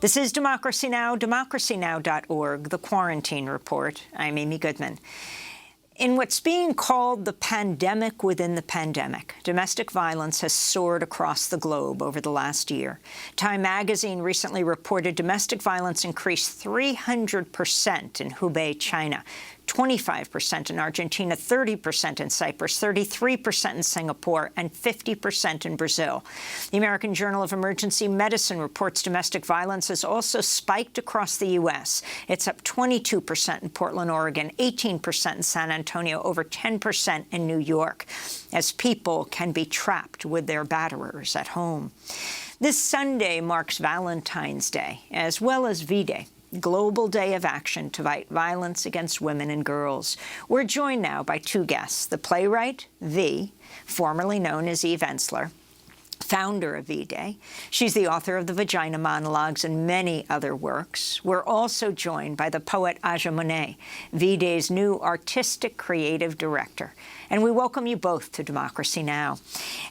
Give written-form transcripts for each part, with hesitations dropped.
This is Democracy Now!, democracynow.org, The Quarantine Report. I'm Amy Goodman. In what's being called the pandemic within the pandemic, domestic violence has soared across the globe over the last year. Time magazine recently reported domestic violence increased 300% in Hubei, China, 25% in Argentina, 30% in Cyprus, 33% in Singapore, and 50% in Brazil. The American Journal of Emergency Medicine reports domestic violence has also spiked across the U.S. It's up 22% in Portland, Oregon, 18% in San Antonio, over 10% in New York, as people can be trapped with their batterers at home. This Sunday marks Valentine's Day, as well as VDay, Global Day of Action to fight violence against women and girls. We're joined now by two guests, the playwright, V, formerly known as Eve Ensler, founder of VDay. She's the author of the Vagina Monologues and many other works. We're also joined by the poet Aja Monet, VDay's new artistic creative director. And we welcome you both to Democracy Now!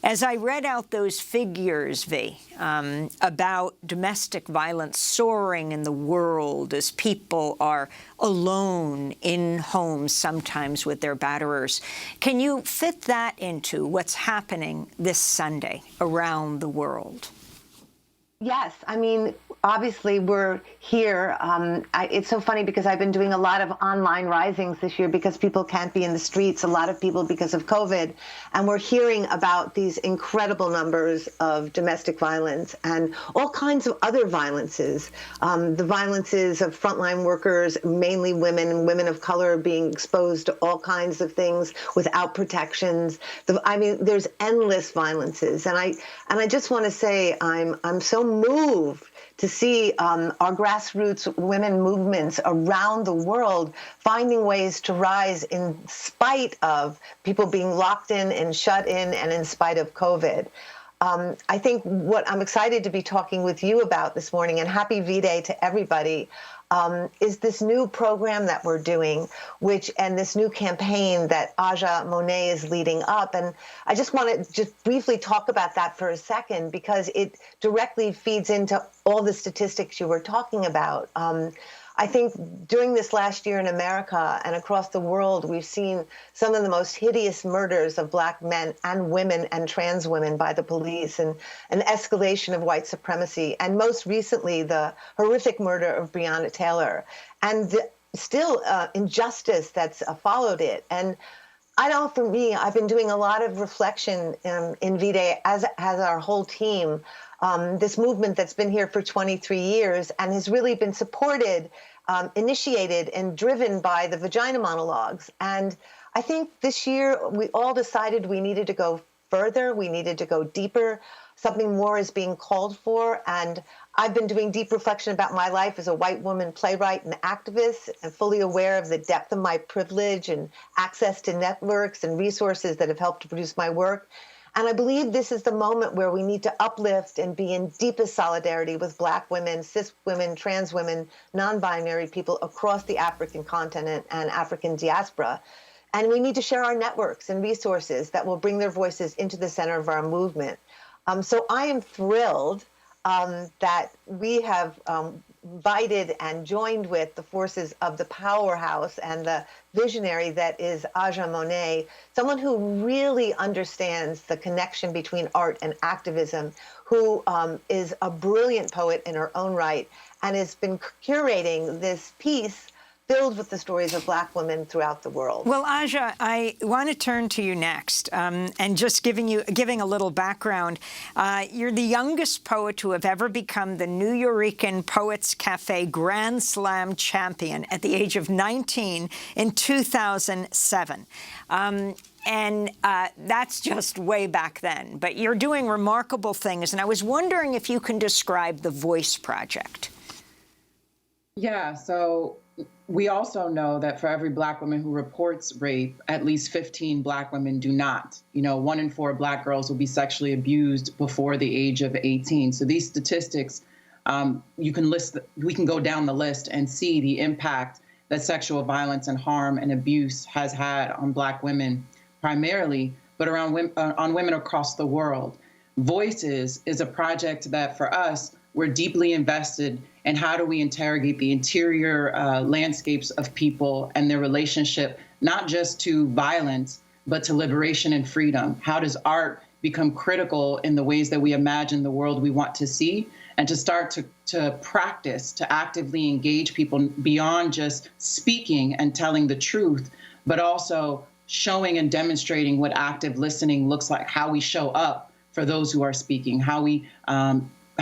As I read out those figures, V, about domestic violence soaring in the world as people are alone in homes, sometimes with their batterers, can you fit that into what's happening this Sunday around the world? Yes. I mean, obviously, we're here. It's so funny because I've been doing a lot of online risings this year because people can't be in the streets, a lot of people because of COVID. And we're hearing about these incredible numbers of domestic violence and all kinds of other violences. The violences of frontline workers, mainly women and women of color, being exposed to all kinds of things without protections. I mean, there's endless violences. And I just want to say I'm so moved to see our grassroots women movements around the world finding ways to rise in spite of people being locked in and shut in and in spite of COVID. I think what I'm excited to be talking with you about this morning, and happy VDay to everybody, is this new program that we're doing, and this new campaign that Aja Monet is leading up. And I just want to just briefly talk about that for a second, because it directly feeds into all the statistics you were talking about. I think during this last year in America and across the world, we've seen some of the most hideous murders of Black men and women and trans women by the police, and an escalation of white supremacy, and most recently, the horrific murder of Breonna Taylor, and the still injustice that's followed it. And I know for me, I've been doing a lot of reflection in VDay, as has our whole team, this movement that's been here for 23 years and has really been supported, initiated, and driven by the Vagina Monologues. And I think this year we all decided we needed to go further, we needed to go deeper. Something more is being called for. And I've been doing deep reflection about my life as a white woman playwright and activist, and fully aware of the depth of my privilege and access to networks and resources that have helped to produce my work. And I believe this is the moment where we need to uplift and be in deepest solidarity with Black women, cis women, trans women, non-binary people across the African continent and African diaspora. And we need to share our networks and resources that will bring their voices into the center of our movement. So I am thrilled that we have invited and joined with the forces of the powerhouse and the visionary that is Aja Monet, someone who really understands the connection between art and activism, who is a brilliant poet in her own right, and has been curating this piece filled with the stories of Black women throughout the world. Well, Aja, I want to turn to you next, and just giving a little background. You're the youngest poet to have ever become the New Yorican Poets Cafe Grand Slam champion at the age of 19 in 2007. And that's just way back then. But you're doing remarkable things, and I was wondering if you can describe the Voice Project. Yeah, so we also know that for every Black woman who reports rape, at least 15 Black women do not. 1 in 4 Black girls will be sexually abused before the age of 18. So these statistics, we can go down the list and see the impact that sexual violence and harm and abuse has had on Black women primarily, but on women across the world. Voices is a project that for us we're deeply invested in how do we interrogate the interior landscapes of people and their relationship, not just to violence, but to liberation and freedom. How does art become critical in the ways that we imagine the world we want to see, and to start to practice, to actively engage people beyond just speaking and telling the truth, but also showing and demonstrating what active listening looks like, how we show up for those who are speaking, how we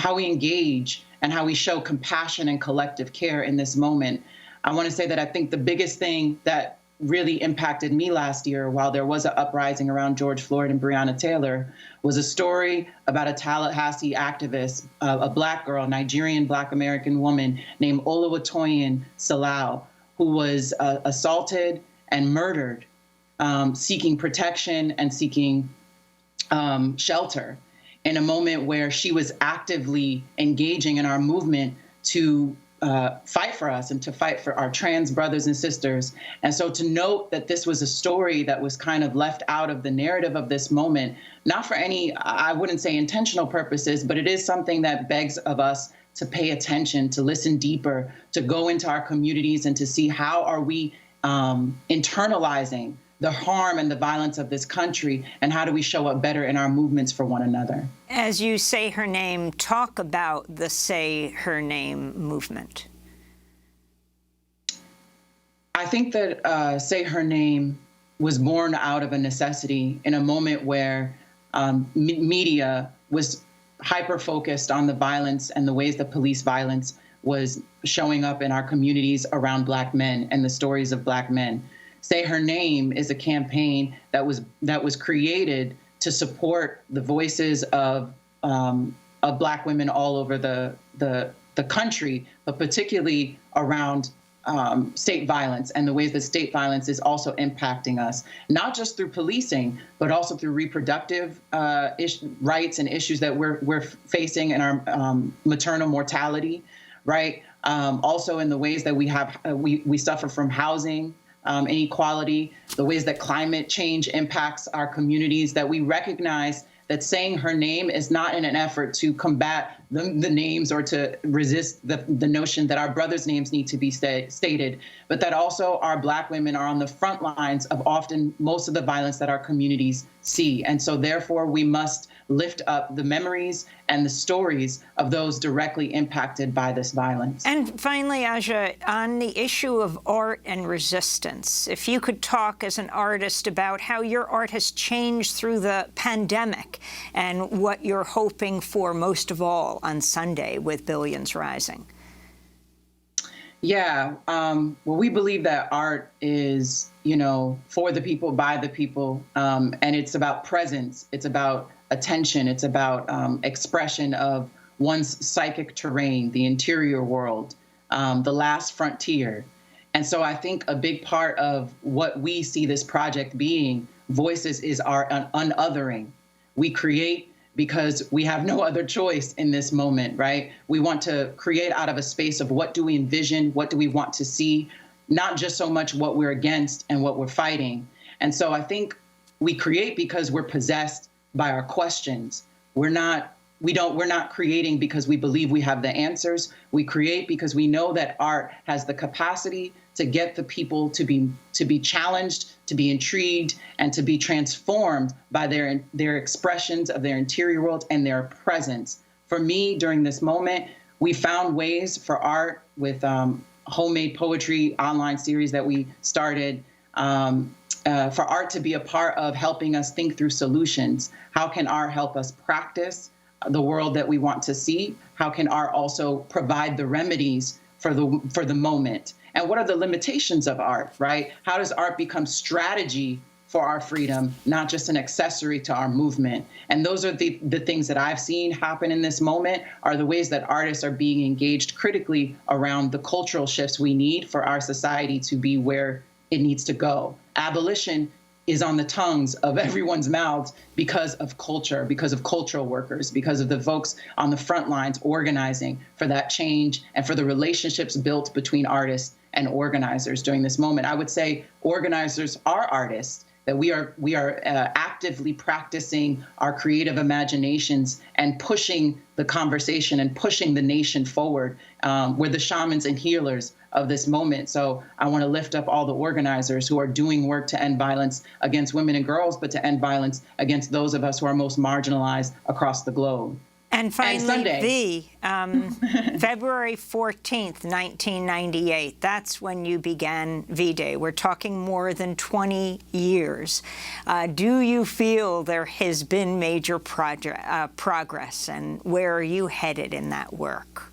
engage, and how we show compassion and collective care in this moment. I want to say that I think the biggest thing that really impacted me last year, while there was an uprising around George Floyd and Breonna Taylor, was a story about a Tallahassee activist, a Black girl, Nigerian Black American woman named Oluwatoyin Salau, who was assaulted and murdered, seeking protection and seeking shelter in a moment where she was actively engaging in our movement to fight for us and to fight for our trans brothers and sisters. And so to note that this was a story that was kind of left out of the narrative of this moment, not for any, I wouldn't say intentional purposes, but it is something that begs of us to pay attention, to listen deeper, to go into our communities and to see how are we internalizing the harm and the violence of this country, and how do we show up better in our movements for one another. As you say her name, talk about the Say Her Name movement. I think that Say Her Name was born out of a necessity in a moment where media was hyper-focused on the violence and the ways that police violence was showing up in our communities around Black men and the stories of Black men. Say Her Name is a campaign that was created to support the voices of Black women all over the country, but particularly around state violence and the ways that state violence is also impacting us, not just through policing, but also through reproductive rights and issues that we're facing in our maternal mortality, right? Also in the ways that we suffer from housing inequality, the ways that climate change impacts our communities, that we recognize that saying her name is not in an effort to combat the names or to resist the notion that our brothers' names need to be stated, but that also our Black women are on the front lines of often most of the violence that our communities see. And so therefore we must lift up the memories and the stories of those directly impacted by this violence. And finally, Aja, on the issue of art and resistance, if you could talk as an artist about how your art has changed through the pandemic and what you're hoping for most of all on Sunday with Billions Rising. Yeah, well, we believe that art is, for the people, by the people, and it's about presence, it's about attention, it's about expression of one's psychic terrain, the interior world, the last frontier. And so I think a big part of what we see this project being, Voices, is our unothering. We create because we have no other choice in this moment, right? We want to create out of a space of what do we envision, what do we want to see, not just so much what we're against and what we're fighting. And so I think we create because we're possessed by our questions. We're not creating because we believe we have the answers. We create because we know that art has the capacity to get the people to be challenged, to be intrigued, and to be transformed by their expressions of their interior world and their presence. For me, during this moment, we found ways for art with homemade poetry online series that we started, for art to be a part of helping us think through solutions. How can art help us practice the world that we want to see? How can art also provide the remedies for the moment? And what are the limitations of art, right? How does art become strategy for our freedom, not just an accessory to our movement? And those are the things that I've seen happen in this moment, are the ways that artists are being engaged critically around the cultural shifts we need for our society to be where it needs to go. Abolition is on the tongues of everyone's mouths because of culture, because of cultural workers, because of the folks on the front lines organizing for that change and for the relationships built between artists and organizers during this moment. I would say organizers are artists, that we are actively practicing our creative imaginations and pushing the conversation and pushing the nation forward. We're the shamans and healers of this moment. So I want to lift up all the organizers who are doing work to end violence against women and girls, but to end violence against those of us who are most marginalized across the globe. And finally, V, February 14th, 1998, that's when you began VDay. We're talking more than 20 years. Do you feel there has been major progress, and where are you headed in that work?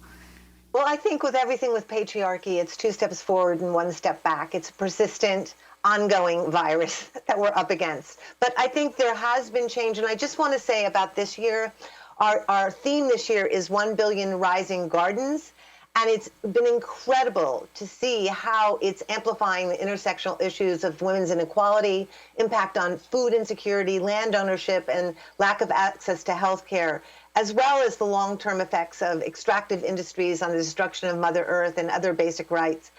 Well, I think with everything with patriarchy, it's 2 steps forward and 1 step back. It's a persistent, ongoing virus that we're up against. But I think there has been change, and I just want to say about this year, our theme this year is 1 billion rising gardens, and it's been incredible to see how it's amplifying the intersectional issues of women's inequality, impact on food insecurity, land ownership, and lack of access to health care, as well as the long-term effects of extractive industries on the destruction of Mother Earth and other basic rights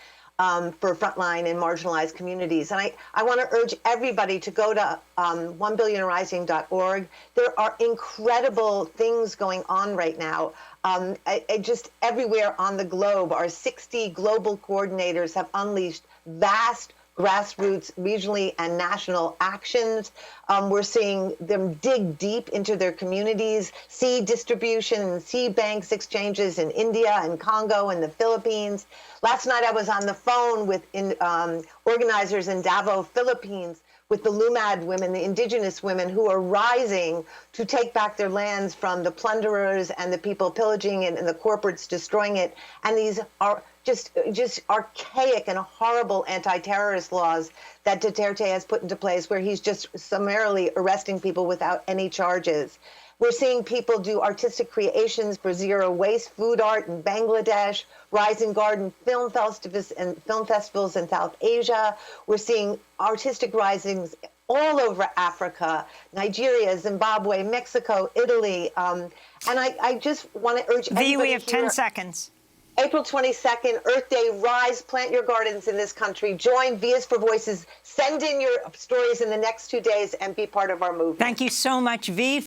for frontline and marginalized communities. And I want to urge everybody to go to 1billionrising.org. There are incredible things going on right now. Just everywhere on the globe, our 60 global coordinators have unleashed vast grassroots, regionally and national actions. We're seeing them dig deep into their communities, seed distribution and seed banks exchanges in India and Congo and the Philippines. Last night I was on the phone with organizers in Davao, Philippines, with the Lumad women, the indigenous women who are rising to take back their lands from the plunderers and the people pillaging it and the corporates destroying it. And these are just archaic and horrible anti-terrorist laws that Duterte has put into place, where he's just summarily arresting people without any charges. We're seeing people do artistic creations for zero waste food art in Bangladesh, Rising Garden film festivals in South Asia. We're seeing artistic risings all over Africa, Nigeria, Zimbabwe, Mexico, Italy. And I just want to urge everybody. We have 10 seconds. April 22nd, Earth Day, rise, plant your gardens in this country. Join Vias for Voices. Send in your stories in the next 2 days and be part of our movement. Thank you so much, V.